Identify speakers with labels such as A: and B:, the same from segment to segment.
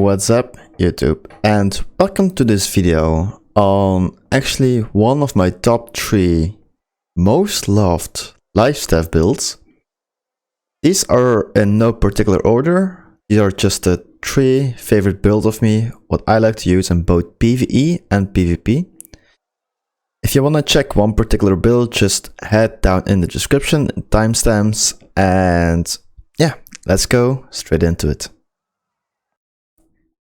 A: What's up YouTube, and welcome to this video on actually one of my top 3 most loved lifestaff builds. These are in no particular order, these are just the 3 favorite builds of me, what I like to use in both PvE and PvP. If you want to check one particular build, just head down in the description, timestamps, and yeah, let's go straight into it.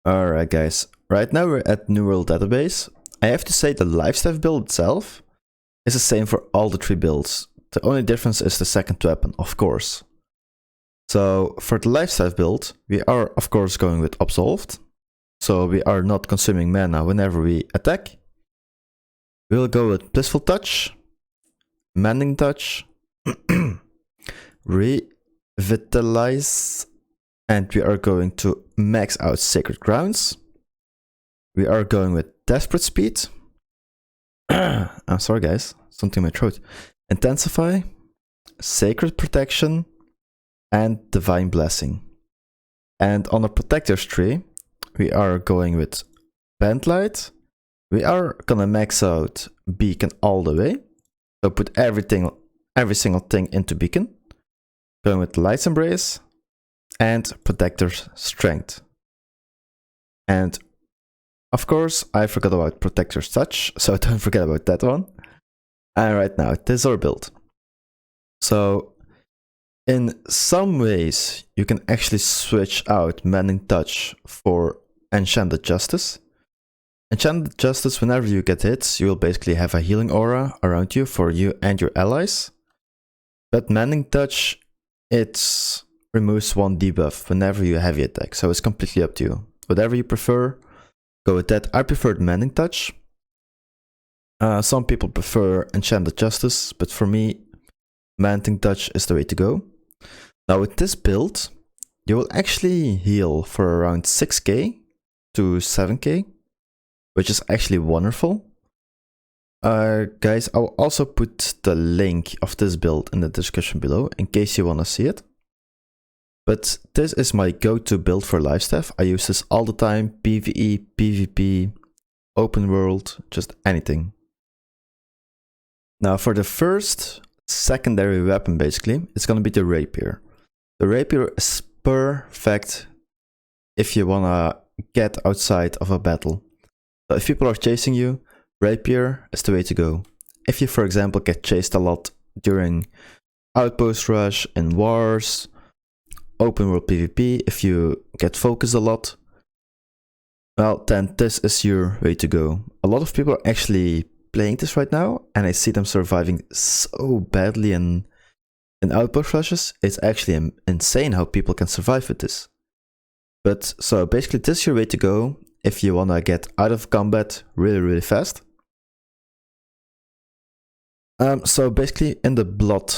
A: Alright guys, right now we're at New World Database. I have to say the lifestaff build itself is the same for all the 3 builds. The only difference is the second weapon, of course. So for the lifestaff build, we are of course going with Absolved. So we are not consuming mana whenever we attack. We'll go with Blissful Touch, Mending Touch, Revitalize, and we are going to max out Sacred Grounds. We are going with Desperate Speed. I'm sorry guys, something in my throat. Intensify, Sacred Protection, and Divine Blessing. And on the Protectors tree, we are going with Bandlight. We are gonna max out Beacon all the way. So put every single thing into Beacon. Going with Light's Embrace and Protector's Strength. And of course, I forgot about Protector's Touch, so don't forget about that one. And right now, this is our build. So, in some ways, you can actually switch out Mending Touch for Enchanted Justice. Enchanted Justice, whenever you get hit, you will basically have a healing aura around you for you and your allies. But Mending Touch, it removes 1 debuff whenever you heavy attack, so it's completely up to you. Whatever you prefer, go with that. I prefer Mending Touch. Some people prefer Enchanted Justice, but for me, Mending Touch is the way to go. Now with this build, you will actually heal for around 6k to 7k, which is actually wonderful. Guys, I'll also put the link of this build in the description below in case you want to see it. But this is my go-to build for lifestaff. I use this all the time, PvE, PvP, open world, just anything. Now for the first secondary weapon basically, it's gonna be the Rapier. The Rapier is perfect if you wanna get outside of a battle. So if people are chasing you, Rapier is the way to go. If you, for example, get chased a lot during Outpost Rush, in wars, open world PvP, if you get focused a lot, well, then this is your way to go. A lot of people are actually playing this right now, and I see them surviving so badly in Outpost Rushes. It's actually insane how people can survive with this. But so basically this is your way to go if you want to get out of combat really fast. So basically in the Blood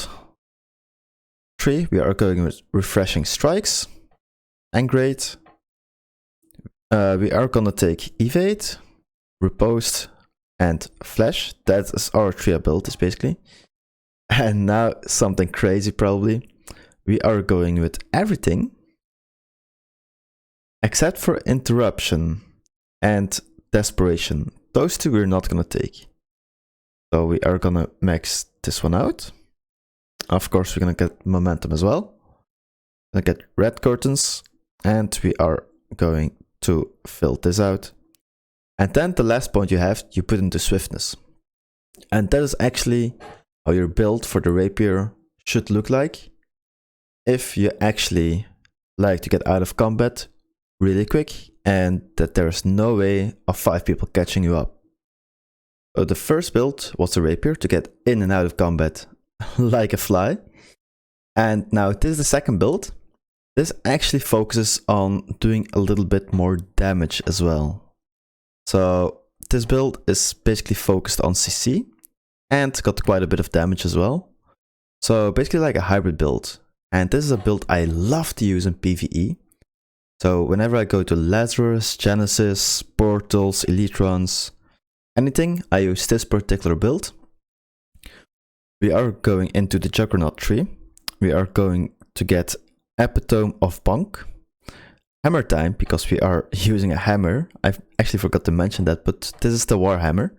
A: tree, we are going with Refreshing Strikes, Engrade. We are gonna take Evade, Riposte, and Flash. That is our 3 abilities basically. And now something crazy probably. We are going with everything except for Interruption and Desperation. Those 2 we're not gonna take. So we are gonna max this one out. Of course, we're gonna get Momentum as well. Gonna get Red Curtains, and we are going to fill this out. And then the last point you have, you put into Swiftness. And that is actually how your build for the Rapier should look like. If you actually like to get out of combat really quick, and that there's no way of 5 people catching you up. So the first build was the Rapier to get in and out of combat like a fly. And now this is the second build. This actually focuses on doing a little bit more damage as well. So this build is basically focused on CC and got quite a bit of damage as well. So basically like a hybrid build. And this is a build I love to use in PvE. So whenever I go to Lazarus, Genesis, Portals, Elytrons, anything, I use this particular build. We are going into the Juggernaut tree. We are going to get Epitome of Bonk. hammer time, because we are using a hammer. I actually forgot to mention that, but this is the Warhammer.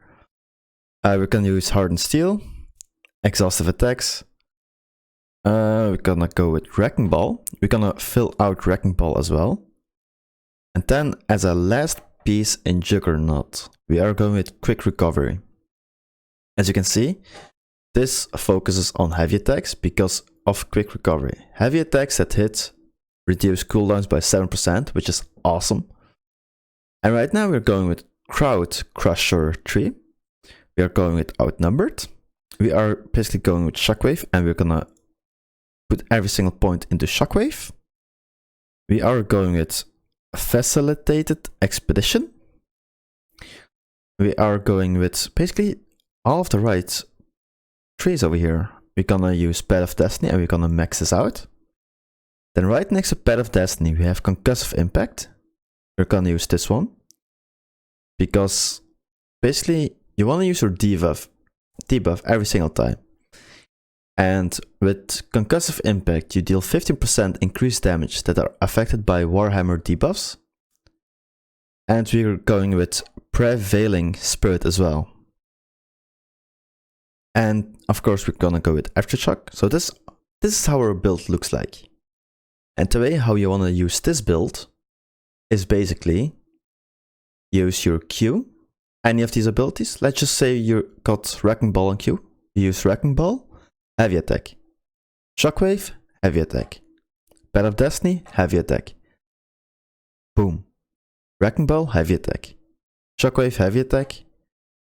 A: We're gonna use hardened steel, exhaustive attacks. We're gonna go with wrecking ball. We're gonna fill out wrecking ball as well. And then as a last piece in Juggernaut, we are going with quick recovery. As you can see, this focuses on heavy attacks because of quick recovery. Heavy attacks that hit reduce cooldowns by 7%, which is awesome. And right now we're going with Crowd Crusher 3. We are going with Outnumbered. We are basically going with Shockwave, and we're gonna put every single point into Shockwave. We are going with Facilitated Expedition. We are going with basically all of the right trees over here. We're gonna use Path of Destiny, and we're gonna max this out. Then right next to Path of Destiny, we have Concussive Impact. We're gonna use this one, because basically you wanna use your debuff every single time. And with Concussive Impact, you deal 15% increased damage that are affected by Warhammer debuffs. And we're going with Prevailing Spirit as well. And of course we're gonna go with Aftershock. So this is how our build looks like. And the way how you wanna use this build is basically use your Q, any of these abilities. Let's just say you got Wrecking Ball on Q. You use Wrecking Ball, heavy attack. Shockwave, heavy attack. Path of Destiny, heavy attack. Boom. Wrecking Ball, heavy attack. Shockwave, heavy attack.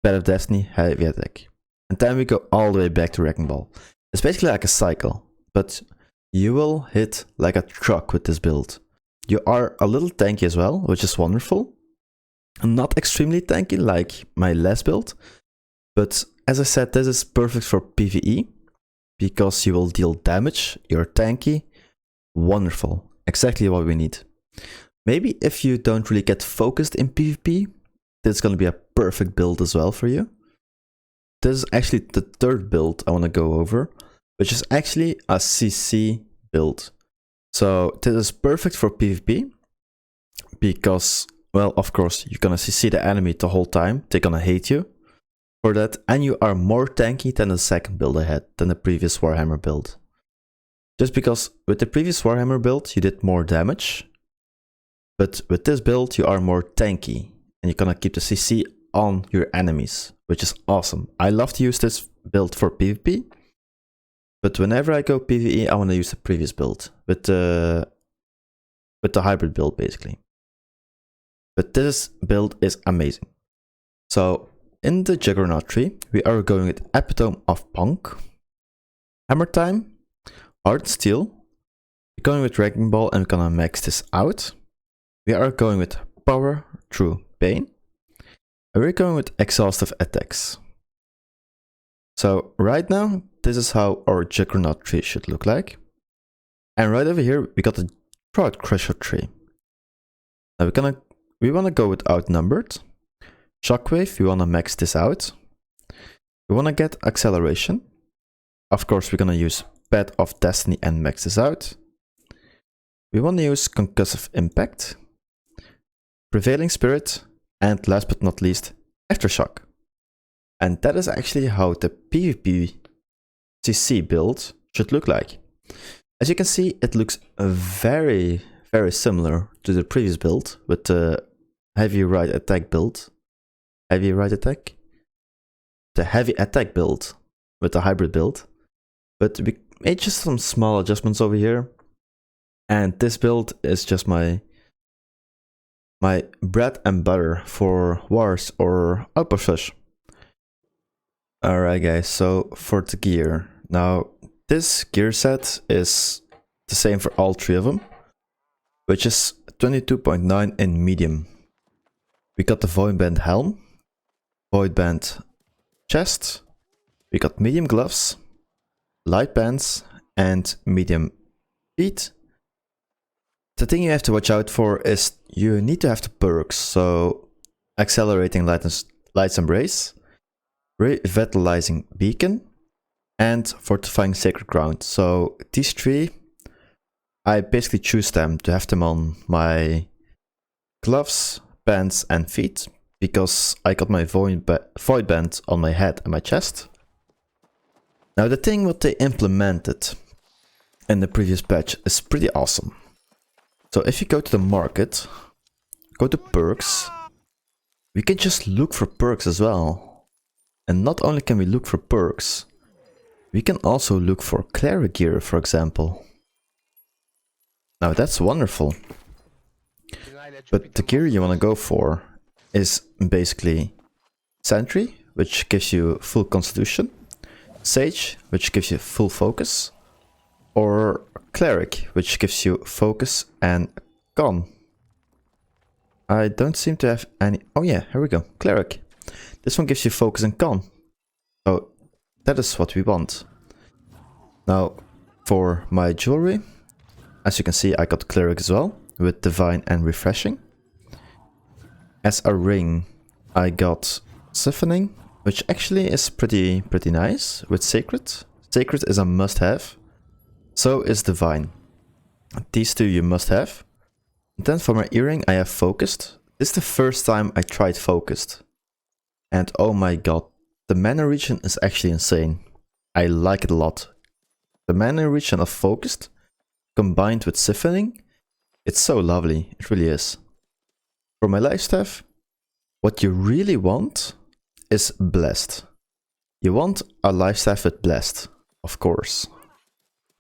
A: Path of Destiny, heavy attack. And then we go all the way back to Wrecking Ball. It's basically like a cycle, but you will hit like a truck with this build. You are a little tanky as well, which is wonderful. Not extremely tanky like my last build, but as I said, this is perfect for PvE because you will deal damage, you're tanky. Wonderful, exactly what we need. Maybe if you don't really get focused in PvP, this is going to be a perfect build as well for you. This is actually the third build I want to go over, which is actually a CC build. So this is perfect for PvP because, well, of course, you're gonna CC the enemy the whole time. They're gonna hate you for that, and you are more tanky than the second build I had, than the previous Warhammer build. Just because with the previous Warhammer build, you did more damage, but with this build, you are more tanky, and you're gonna keep the CC on your enemies, which is awesome. I love to use this build for PvP, but whenever I go PvE, I want to use the previous build with the hybrid build basically. But this build is amazing. So in the Juggernaut tree, we are going with Epitome of Punk, Hammer Time, Hard Steel. We're going with Wrecking Ball, and we're gonna max this out. We are going with Power Through Pain. And we're going with Exhaustive Attacks. So right now, this is how our Juggernaut tree should look like. And right over here, we got the Crowd Crusher tree. Now we wanna go with Outnumbered. Shockwave, we wanna max this out. We wanna get Acceleration. Of course, we're gonna use Path of Destiny and max this out. We wanna use Concussive Impact, Prevailing Spirit, and last but not least, Aftershock. And that is actually how the PvP CC build should look like. As you can see, it looks very, very similar to the previous build with the heavy right attack build. Heavy right attack? The heavy attack build with the hybrid build. But we made just some small adjustments over here. And this build is just my bread and butter for wars or outpost rush. Alright guys, so for the gear. Now, this gear set is the same for all three of them, which is 22.9 in medium. We got the Voidband helm, Voidband chest, we got medium gloves, light pants, and medium feet. The thing you have to watch out for is you need to have the perks, so Accelerating Light's Embrace, Revitalizing Beacon, and Fortifying Sacred Ground. So these three I basically choose them to have them on my gloves, pants and feet, because I got my void band on my head and my chest. Now the thing what they implemented in the previous patch is pretty awesome. So if you go to the market, go to perks, we can just look for perks as well. And not only can we look for perks, we can also look for cleric gear, for example. Now that's wonderful. But the gear you want to go for is basically Sentry, which gives you full constitution, Sage, which gives you full focus, or Cleric, which gives you focus and con. I don't seem to have any... Oh yeah, here we go, Cleric. This one gives you focus and con. So that is what we want. Now for my jewelry, as you can see I got Cleric as well, with Divine and Refreshing. As a ring I got Siphoning, which actually is pretty nice, with Sacred. Sacred is a must have. So is Divine. These two you must have. And then for my earring I have Focused. This is the first time I tried Focused. And oh my god, the mana regen is actually insane. I like it a lot. The mana regen of Focused combined with Siphoning, it's so lovely, it really is. For my lifestaff, what you really want is Blessed. You want a lifestaff with Blessed, of course.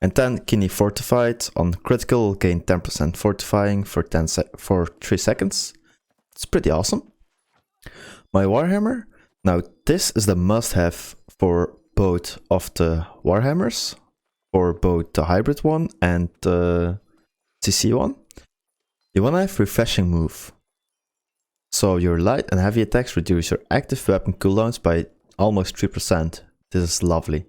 A: And then Kidney Fortified on critical, gain 10% fortifying for 3 seconds. It's pretty awesome. My Warhammer, now this is the must-have for both of the Warhammers, for both the hybrid one and the CC one. You want to have Refreshing Move. So your light and heavy attacks reduce your active weapon cooldowns by almost 3%. This is lovely.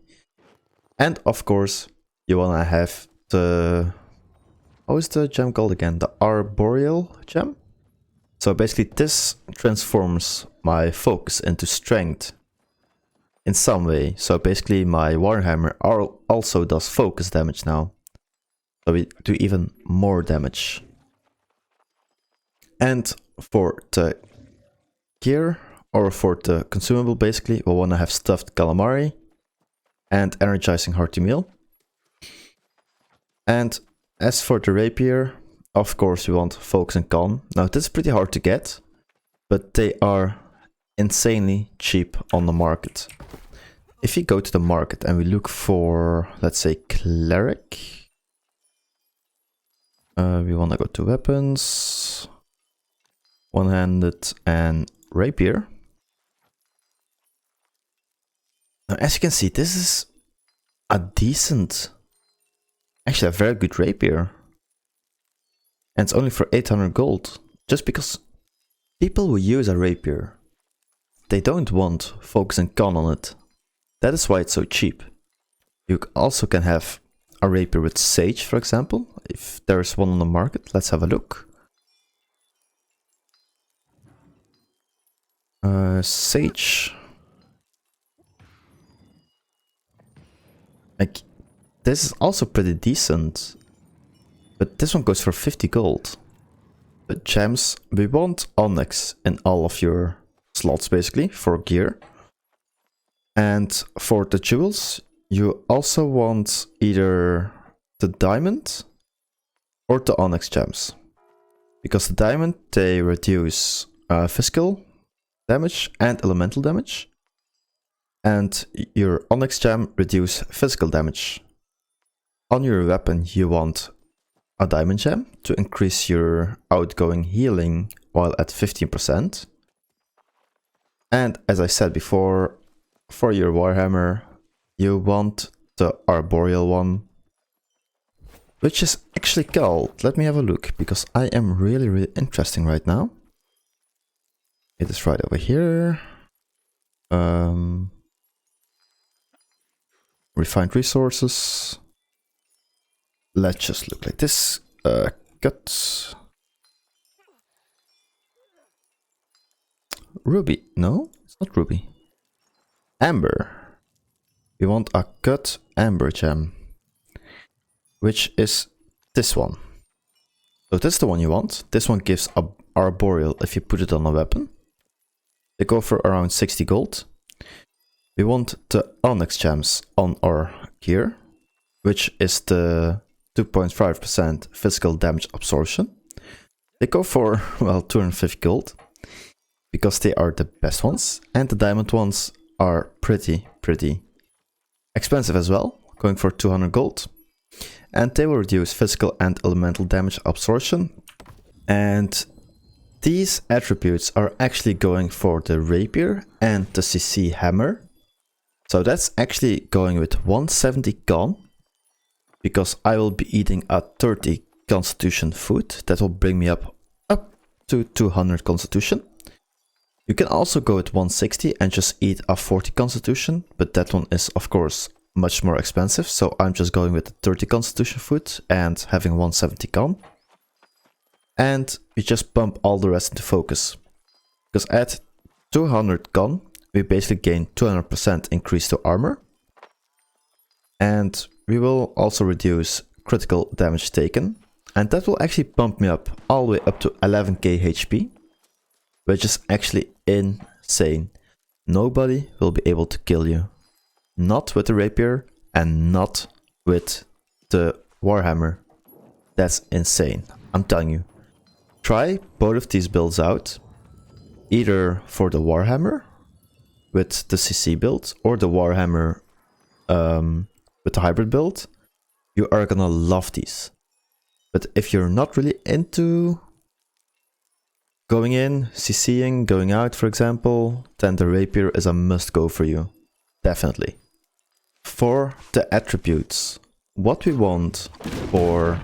A: And of course, you want to have the... How is the gem called again? The Arboreal gem? So basically this transforms my focus into strength in some way. So basically my Warhammer also does focus damage now. So we do even more damage. And for the gear, or for the consumable basically, we want to have Stuffed Calamari and Energizing Hearty Meal. And as for the Rapier, of course we want Focus and Con. Now this is pretty hard to get, but they are insanely cheap on the market. If you go to the market and we look for, let's say, Cleric. We want to go to weapons, one-handed and Rapier. Now as you can see, this is a decent, actually a very good Rapier. And it's only for 800 gold. Just because people who use a Rapier, they don't want Focus and Con on it. That is why it's so cheap. You also can have a Rapier with Sage, for example. If there's one on the market, let's have a look. Sage. Like, this is also pretty decent. But this one goes for 50 gold. The gems, we want Onyx in all of your slots basically, for gear. And for the jewels, you also want either the diamond or the Onyx gems. Because the diamond, they reduce physical damage and elemental damage. And your Onyx gem reduce physical damage. On your weapon, you want a diamond gem to increase your outgoing healing while at 15%. And as I said before, for your Warhammer, you want the Arboreal one, which is actually called, let me have a look, because I am really interesting right now. It is right over here. Refined resources. Let's just look like this. Guts. Ruby. No, it's not ruby. Amber. We want a cut amber gem, which is this one. So that's the one you want. This one gives a arboreal if you put it on a weapon. They go for around 60 gold. We want the onyx gems on our gear, which is the 2.5% physical damage absorption. They go for, well, 250 gold, because they are the best ones. And the diamond ones are pretty expensive as well, going for 200 gold. And they will reduce physical and elemental damage absorption. And these attributes are actually going for the Rapier and the CC Hammer. So that's actually going with 170 gun, because I will be eating a 30 constitution food. That will bring me up to 200 constitution. You can also go with 160 and just eat a 40 constitution, but that one is of course much more expensive. So I'm just going with the 30 constitution food and having 170 gun. And we just bump all the rest into focus, because at 200 gun, we basically gain 200% increase to armor. And we will also reduce critical damage taken. And that will actually bump me up all the way up to 11k HP. Which is actually insane. Nobody will be able to kill you. Not with the Rapier and not with the Warhammer. That's insane. I'm telling you. Try both of these builds out. Either for the Warhammer with the CC build, or the Warhammer with the hybrid build. You are gonna love these. But if you're not really into going in, CCing, going out for example, then the Rapier is a must go for you. Definitely. For the attributes, what we want for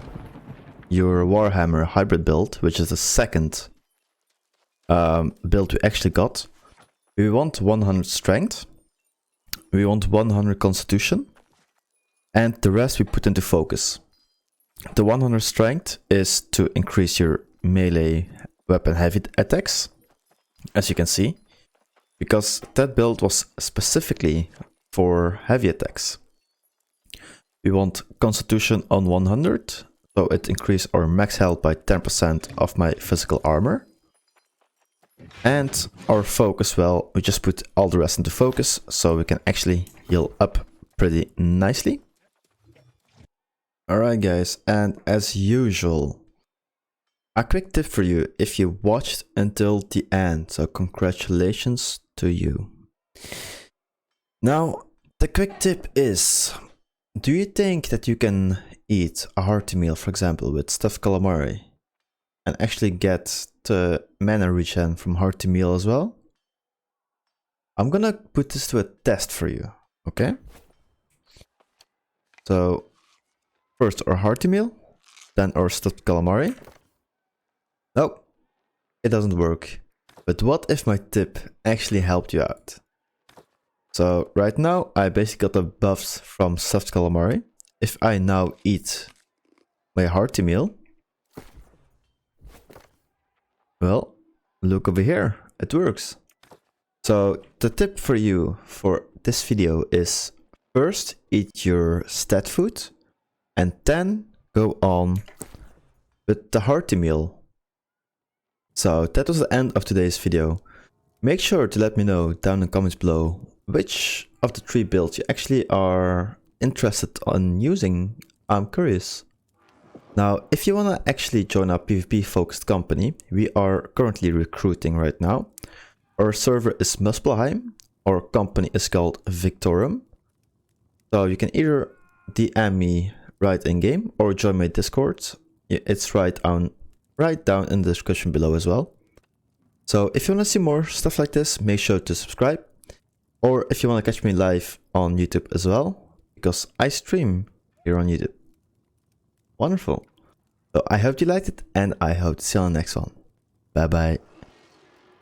A: your Warhammer hybrid build, which is the second build we actually got, we want 100 strength, we want 100 constitution, and the rest we put into focus. The 100 strength is to increase your melee weapon heavy attacks, as you can see, because that build was specifically for heavy attacks. We want constitution on 100, so it increases our max health by 10% of my physical armor. And our focus, well, we just put all the rest into focus, so we can actually heal up pretty nicely. Alright guys, and as usual, a quick tip for you if you watched until the end, so congratulations to you. Now, the quick tip is, do you think that you can eat a hearty meal, for example, with stuffed calamari, and actually get the mana regen from hearty meal as well? I'm gonna put this to a test for you, okay? So, first our hearty meal, then our stuffed calamari. No, it doesn't work. But what if my tip actually helped you out? So right now I basically got the buffs from stuffed calamari. If I now eat my hearty meal, well, look over here, it works. So the tip for you for this video is first eat your stat food and then go on with the hearty meal. So that was the end of today's video. Make sure to let me know down in the comments below which of the 3 builds you actually are interested in using. I'm curious. Now, if you want to actually join our PvP focused company, we are currently recruiting right now. Our server is Muspelheim, our company is called Victorum. So you can either DM me right in game or join my Discord. It's right down in the description below as well. So if you want to see more stuff like this, make sure to subscribe. Or if you want to catch me live on YouTube as well, because I stream here on YouTube. Wonderful. So I hope you liked it, and I hope to see you on the next one. Bye bye.